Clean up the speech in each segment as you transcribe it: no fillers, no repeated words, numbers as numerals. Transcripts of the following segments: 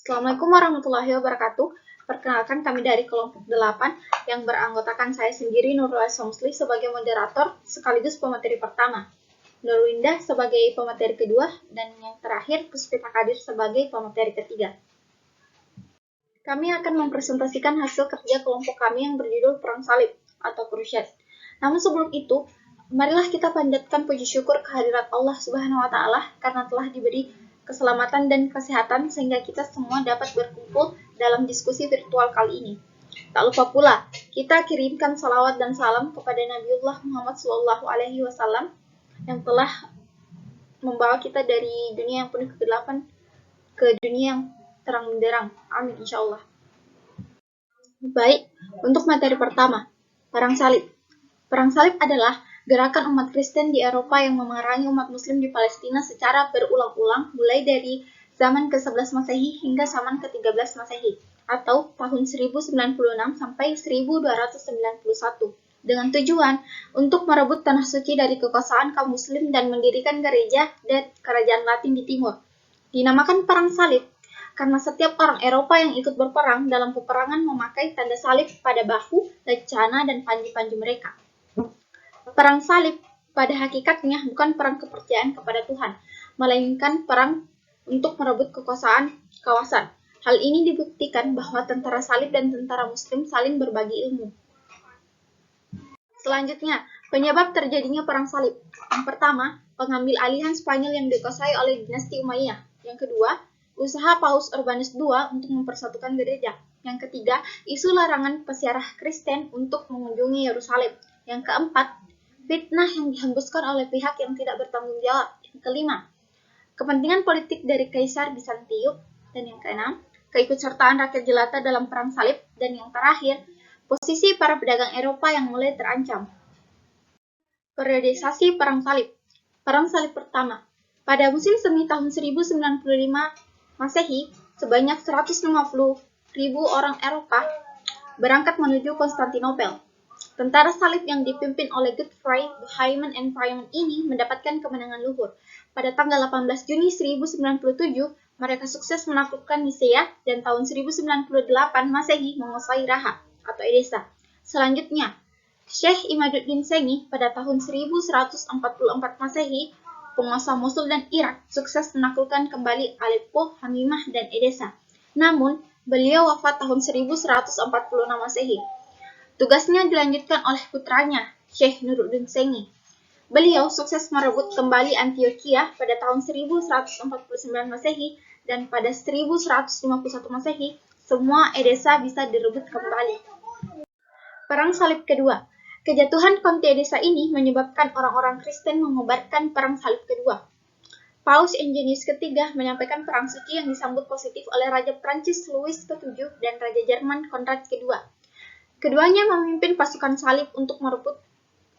Assalamualaikum warahmatullahi wabarakatuh. Perkenalkan kami dari kelompok 8 yang beranggotakan saya sendiri Nurul Somsli sebagai moderator sekaligus pemateri pertama, Nurwindah sebagai pemateri kedua, dan yang terakhir Puspita Kadir sebagai pemateri ketiga. Kami akan mempresentasikan hasil kerja kelompok kami yang berjudul Perang Salib atau Crusade. Namun sebelum itu, marilah kita panjatkan puji syukur kehadirat Allah Subhanahu wa taala karena telah diberi keselamatan dan kesehatan sehingga kita semua dapat berkumpul dalam diskusi virtual kali ini. Tak lupa pula, kita kirimkan salawat dan salam kepada Nabiullah Muhammad SAW yang telah membawa kita dari dunia yang penuh kegelapan ke dunia yang terang benderang. Amin insyaallah. Baik, untuk materi pertama, Perang Salib. Perang Salib adalah gerakan umat Kristen di Eropa yang memerangi umat Muslim di Palestina secara berulang-ulang mulai dari zaman ke-11 Masehi hingga zaman ke-13 Masehi atau tahun 1096 sampai 1291 dengan tujuan untuk merebut tanah suci dari kekuasaan kaum Muslim dan mendirikan gereja dan kerajaan Latin di timur. Dinamakan Perang Salib karena setiap orang Eropa yang ikut berperang dalam peperangan memakai tanda salib pada bahu, lencana, dan panji-panji mereka. Perang salib pada hakikatnya bukan perang kepercayaan kepada Tuhan, melainkan perang untuk merebut kekuasaan kawasan. Hal ini dibuktikan bahwa tentara salib dan tentara muslim saling berbagi ilmu. Selanjutnya, penyebab terjadinya perang salib. Yang pertama, pengambil alihan Spanyol yang dikuasai oleh dinasti Umayyah. Yang kedua, usaha Paus Urbanus II untuk mempersatukan gereja. Yang ketiga, isu larangan peziarah Kristen untuk mengunjungi Yerusalem. Yang keempat, fitnah yang dihembuskan oleh pihak yang tidak bertanggung jawab. Yang kelima, kepentingan politik dari Kaisar Bizantium. Dan yang keenam, keikutsertaan rakyat jelata dalam perang salib. Dan yang terakhir, posisi para pedagang Eropa yang mulai terancam. Periodisasi perang salib. Perang salib pertama. Pada musim semi tahun 1095 Masehi, sebanyak 150.000 orang Eropa berangkat menuju Konstantinopel. Tentara salib yang dipimpin oleh Godfrey, Bohemond and Friedman ini mendapatkan kemenangan luhur. Pada tanggal 18 Juni 1097, mereka sukses menaklukkan Nisea dan tahun 1098 Masehi menguasai Raha atau Edessa. Selanjutnya, Syekh Imaduddin Sengi pada tahun 1144 Masehi, penguasa Mosul dan Irak, sukses menaklukkan kembali Aleppo, Hamimah, dan Edessa. Namun, beliau wafat tahun 1146 Masehi. Tugasnya dilanjutkan oleh putranya, Syekh Nuruddin Sengi. Beliau sukses merebut kembali Antioquia pada tahun 1149 Masehi dan pada 1151 Masehi, semua Edessa bisa direbut kembali. Perang Salib kedua. Kejatuhan Konti Edessa ini menyebabkan orang-orang Kristen mengobarkan Perang Salib kedua. Paus Eugenius ketiga menyampaikan perang suci yang disambut positif oleh Raja Prancis Louis VII dan Raja Jerman Konrad kedua. Keduanya memimpin pasukan salib untuk merebut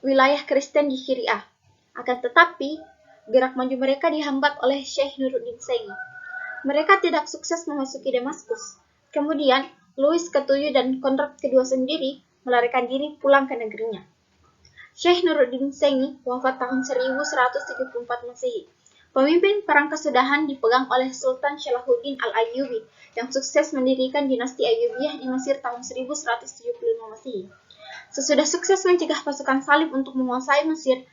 wilayah Kristen di Syria. Akan tetapi, gerak maju mereka dihambat oleh Syekh Nuruddin Sengi. Mereka tidak sukses memasuki Damaskus. Kemudian, Louis ke-7 dan Konrad kedua sendiri melarikan diri pulang ke negerinya. Syekh Nuruddin Sengi wafat tahun 1174 Masehi. Pemimpin perang kesudahan dipegang oleh Sultan Salahuddin Al-Ayyubi yang sukses mendirikan dinasti Ayyubiyah di Mesir tahun 1175 Masehi. Sesudah sukses mencegah pasukan salib untuk menguasai Mesir,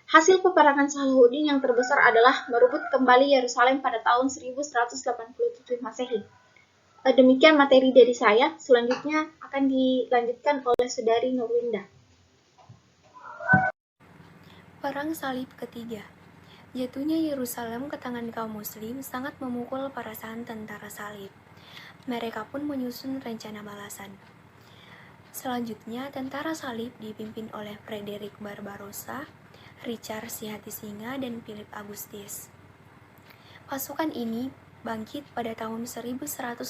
hasil peperangan Salahuddin yang terbesar adalah merebut kembali Yerusalem pada tahun 1187 Masehi. Demikian materi dari saya, selanjutnya akan dilanjutkan oleh Saudari Nurwindah. Perang Salib ketiga. Jatuhnya Yerusalem ke tangan kaum muslim sangat memukul perasaan tentara salib. Mereka pun menyusun rencana balasan. Selanjutnya, tentara salib dipimpin oleh Frederick Barbarossa, Richard Sihatisingha, dan Philip Augustus. Pasukan ini bangkit pada tahun 1189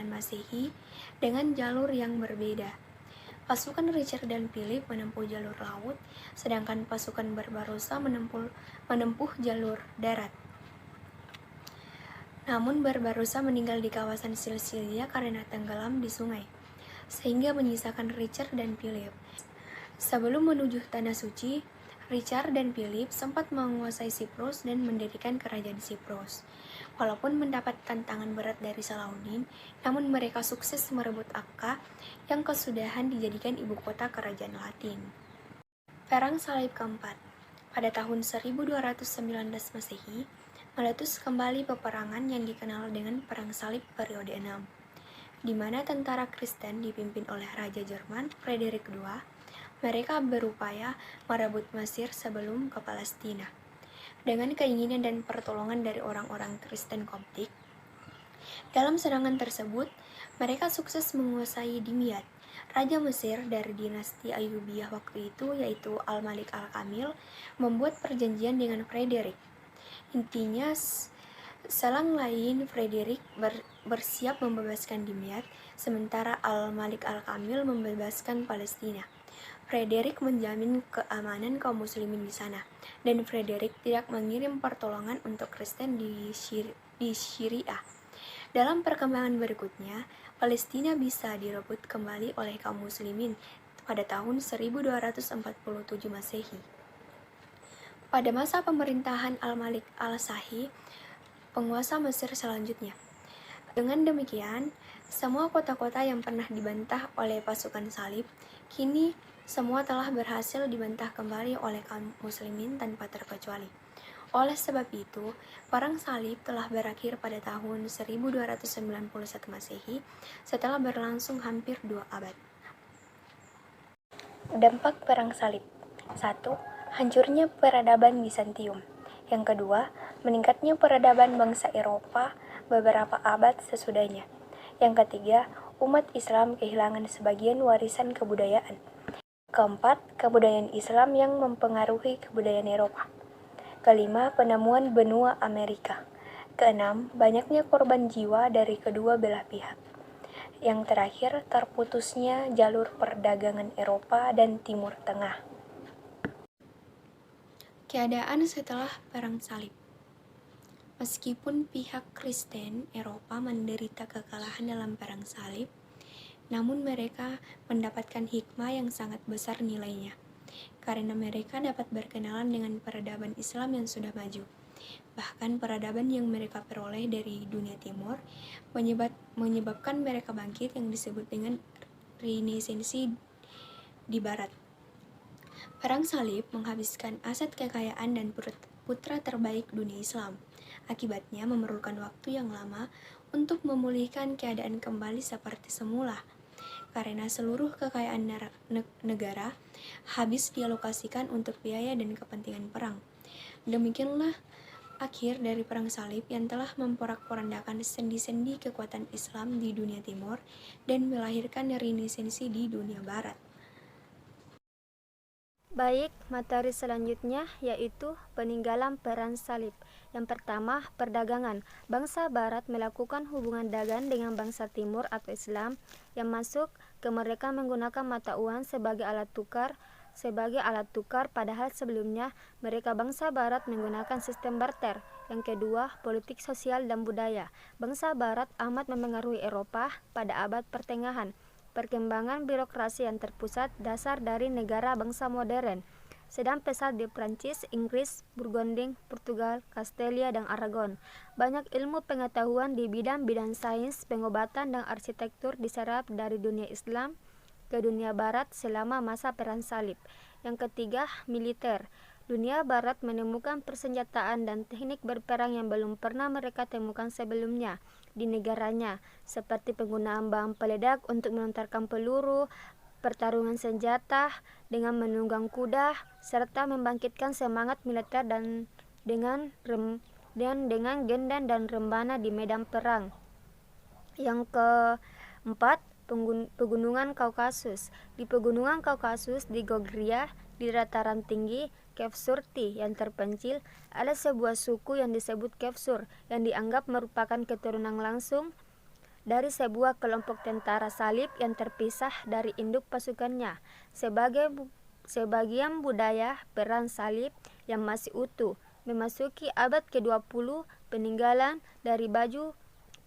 Masehi dengan jalur yang berbeda. Pasukan Richard dan Philip menempuh jalur laut, sedangkan pasukan Barbarossa menempuh jalur darat. Namun Barbarossa meninggal di kawasan Sisilia karena tenggelam di sungai, sehingga menyisakan Richard dan Philip. Sebelum menuju Tanah Suci, Richard dan Philip sempat menguasai Siprus dan mendirikan kerajaan Siprus. Walaupun mendapat tantangan berat dari Salahuddin, namun mereka sukses merebut Akka yang kesudahan dijadikan ibu kota kerajaan Latin. Perang Salib keempat. Pada tahun 1219 Masehi, meletus kembali peperangan yang dikenal dengan Perang Salib periode 6, di mana tentara Kristen dipimpin oleh Raja Jerman Frederick II. Mereka berupaya merebut Mesir sebelum ke Palestina. Dengan keinginan dan pertolongan dari orang-orang Kristen Koptik, dalam serangan tersebut, mereka sukses menguasai Dimyat. Raja Mesir dari dinasti Ayyubiyah waktu itu, yaitu Al-Malik Al-Kamil, membuat perjanjian dengan Frederick. Intinya, selang lain Frederick bersiap membebaskan Dimyat, sementara Al-Malik Al-Kamil membebaskan Palestina. Frederick menjamin keamanan kaum muslimin di sana, dan Frederick tidak mengirim pertolongan untuk Kristen di Syria. Dalam perkembangan berikutnya, Palestina bisa direbut kembali oleh kaum muslimin pada tahun 1247 Masehi. Pada masa pemerintahan Al-Malik Al-Sahi, penguasa Mesir selanjutnya. Dengan demikian, semua kota-kota yang pernah dibantah oleh pasukan salib, kini semua telah berhasil dibantah kembali oleh kaum muslimin tanpa terkecuali. Oleh sebab itu, Perang Salib telah berakhir pada tahun 1291 Masehi setelah berlangsung hampir 2 abad. Dampak Perang Salib. 1. Hancurnya peradaban Bizantium. Yang kedua, meningkatnya peradaban bangsa Eropa beberapa abad sesudahnya. Yang ketiga, umat Islam kehilangan sebagian warisan kebudayaan. Keempat, kebudayaan Islam yang mempengaruhi kebudayaan Eropa. Kelima, penemuan benua Amerika. Keenam, banyaknya korban jiwa dari kedua belah pihak. Yang terakhir, terputusnya jalur perdagangan Eropa dan Timur Tengah. Keadaan setelah Perang Salib. Meskipun pihak Kristen Eropa menderita kekalahan dalam Perang Salib, namun mereka mendapatkan hikmah yang sangat besar nilainya, karena mereka dapat berkenalan dengan peradaban Islam yang sudah maju. Bahkan peradaban yang mereka peroleh dari dunia timur menyebabkan mereka bangkit yang disebut dengan Renesansi di Barat. Perang Salib menghabiskan aset kekayaan dan putra terbaik dunia Islam. Akibatnya memerlukan waktu yang lama untuk memulihkan keadaan kembali seperti semula, karena seluruh kekayaan negara habis dialokasikan untuk biaya dan kepentingan perang. Demikianlah akhir dari Perang Salib yang telah memporak-porandakan sendi-sendi kekuatan Islam di dunia timur dan melahirkan Renesansi di dunia barat. Baik, materi selanjutnya yaitu peninggalan Perang Salib. Yang pertama, perdagangan. Bangsa Barat melakukan hubungan dagang dengan bangsa Timur atau Islam yang masuk ke mereka menggunakan mata uang sebagai alat tukar, padahal sebelumnya mereka bangsa Barat menggunakan sistem barter. Yang kedua, politik sosial dan budaya. Bangsa Barat amat memengaruhi Eropa pada abad pertengahan. Perkembangan birokrasi yang terpusat dasar dari negara bangsa modern, sedang pesat di Prancis, Inggris, Burgundy, Portugal, Kastelia, dan Aragon. Banyak ilmu pengetahuan di bidang-bidang sains, pengobatan, dan arsitektur diserap dari dunia Islam ke dunia Barat selama masa Perang Salib. Yang ketiga, militer. Dunia Barat menemukan persenjataan dan teknik berperang yang belum pernah mereka temukan sebelumnya di negaranya, seperti penggunaan bahan peledak untuk melontarkan peluru, pertarungan senjata dengan menunggang kuda, serta membangkitkan semangat militer dan dengan gendang dan rembana di medan perang. Yang keempat, pegunungan Kaukasus. Di pegunungan Kaukasus, di Gogria, di dataran tinggi Kefsurti yang terpencil, ada sebuah suku yang disebut Kefsur yang dianggap merupakan keturunan langsung dari sebuah kelompok tentara salib yang terpisah dari induk pasukannya. Sebagian budaya Perang Salib yang masih utuh memasuki abad ke-20, peninggalan dari baju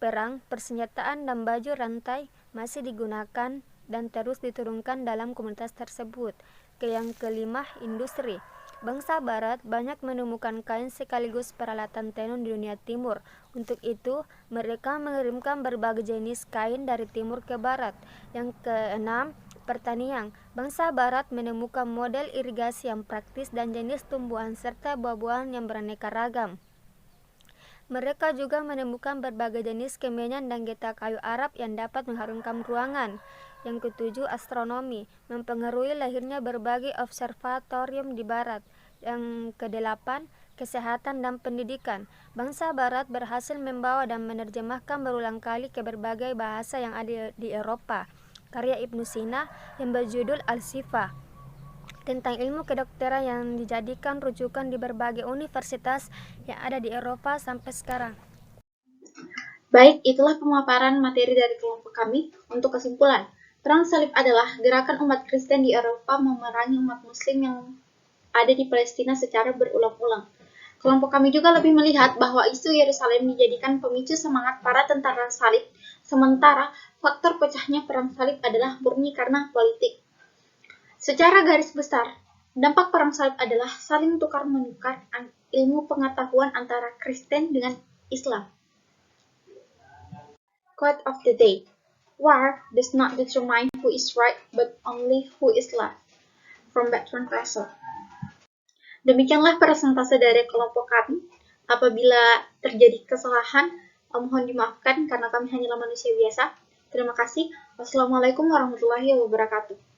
perang, persenjataan, dan baju rantai masih digunakan dan terus diturunkan dalam komunitas tersebut. Yang kelima, industri. Bangsa Barat banyak menemukan kain sekaligus peralatan tenun di dunia timur. Untuk itu, mereka mengirimkan berbagai jenis kain dari timur ke barat. Yang keenam, pertanian. Bangsa Barat menemukan model irigasi yang praktis dan jenis tumbuhan serta buah-buahan yang beraneka ragam. Mereka juga menemukan berbagai jenis kemenyan dan getah kayu Arab yang dapat mengharumkan ruangan. Yang ketujuh, astronomi, mempengaruhi lahirnya berbagai observatorium di barat. Yang kedelapan, kesehatan dan pendidikan. Bangsa Barat berhasil membawa dan menerjemahkan berulang kali ke berbagai bahasa yang ada di Eropa. Karya Ibnu Sina yang berjudul Al-Shifa tentang ilmu kedokteran yang dijadikan rujukan di berbagai universitas yang ada di Eropa sampai sekarang. Baik, itulah pemaparan materi dari kelompok kami. Untuk kesimpulan, Perang Salib adalah gerakan umat Kristen di Eropa memerangi umat Muslim yang ada di Palestina secara berulang-ulang. Kelompok kami juga lebih melihat bahwa isu Yerusalem dijadikan pemicu semangat para tentara salib, sementara faktor pecahnya Perang Salib adalah murni karena politik. Secara garis besar, dampak Perang Salib adalah saling tukar-menukar ilmu pengetahuan antara Kristen dengan Islam. Quote of the day. War does not determine who is right, but only who is left. From Bertrand Russell. Demikianlah presentase dari kelompok kami. Apabila terjadi kesalahan, mohon dimaafkan karena kami hanyalah manusia biasa. Terima kasih. Wassalamualaikum warahmatullahi wabarakatuh.